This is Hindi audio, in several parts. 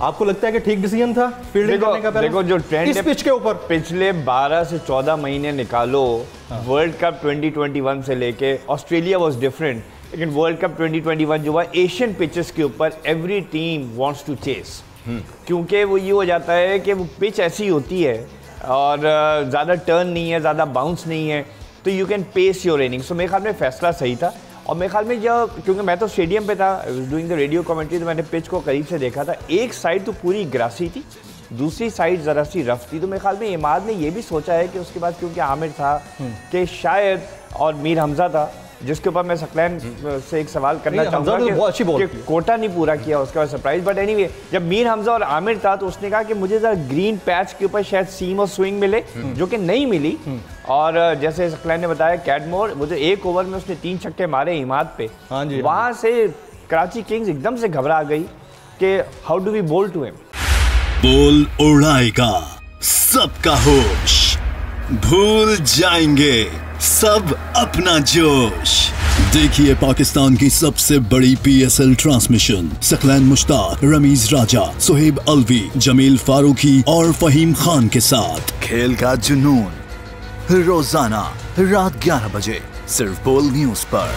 आपको लगता है कि ठीक डिसीजन था फील्डिंग करने का? देखो जो ट्रेंड इस पिच के ऊपर पिछले 12 से 14 महीने निकालो, वर्ल्ड कप 2021 से लेके ऑस्ट्रेलिया वाज डिफरेंट, लेकिन वर्ल्ड कप 2021 जो हुआ एशियन पिचेस के ऊपर every team wants to chase, क्योंकि वो ये हो जाता है कि वो पिच ऐसी होती है और ज़्यादा टर्न नहीं है, ज़्यादा बाउंस नहीं है, तो you can pace your innings. तो मेरे ख्याल में फैसला सही था। और मेरे ख्याल में जब, क्योंकि मैं तो स्टेडियम पे था डूइंग द रेडियो कमेंट्री, तो मैंने पिच को करीब से देखा था। एक साइड तो पूरी ग्रासी थी, दूसरी साइड ज़रा सी रफ थी। तो मेरे ख्याल में इमाद ने ये भी सोचा है कि उसके बाद क्योंकि आमिर था कि शायद, और मीर हमजा था, जिसके ऊपर मैं सकलैन से एक सवाल करना चाहूँगा कि कोटा नहीं पूरा किया, उसके बाद सरप्राइज। बट एनीवे, जब मीर हमजा और आमिर था तो उसने कहा कि मुझे ज़रा ग्रीन पैच के ऊपर शायद सीम और स्विंग मिले, जो कि नहीं मिली। और जैसे सकलैन ने बताया, कैडमोर वो जो एक ओवर में उसने 3 छक्के मारे इमाद पे, वहाँ से कराची किंग्स एकदम से घबरा गई कि हाउ डू वी बोल टू हिम। बोल उड़ाएगा सबका होश, भूल जाएंगे सब अपना जोश। देखिए पाकिस्तान की सबसे बड़ी PSL ट्रांसमिशन सकलैन मुश्ताक, रमीज राजा, सुहेब अलवी, जमील फारूकी और फहीम खान के साथ खेल का जुनून रोजाना रात 11 बजे सिर्फ बोल न्यूज पर।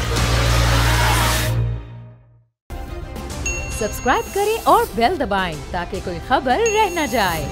सब्सक्राइब करें और बेल दबाएं ताकि कोई खबर रह न जाए।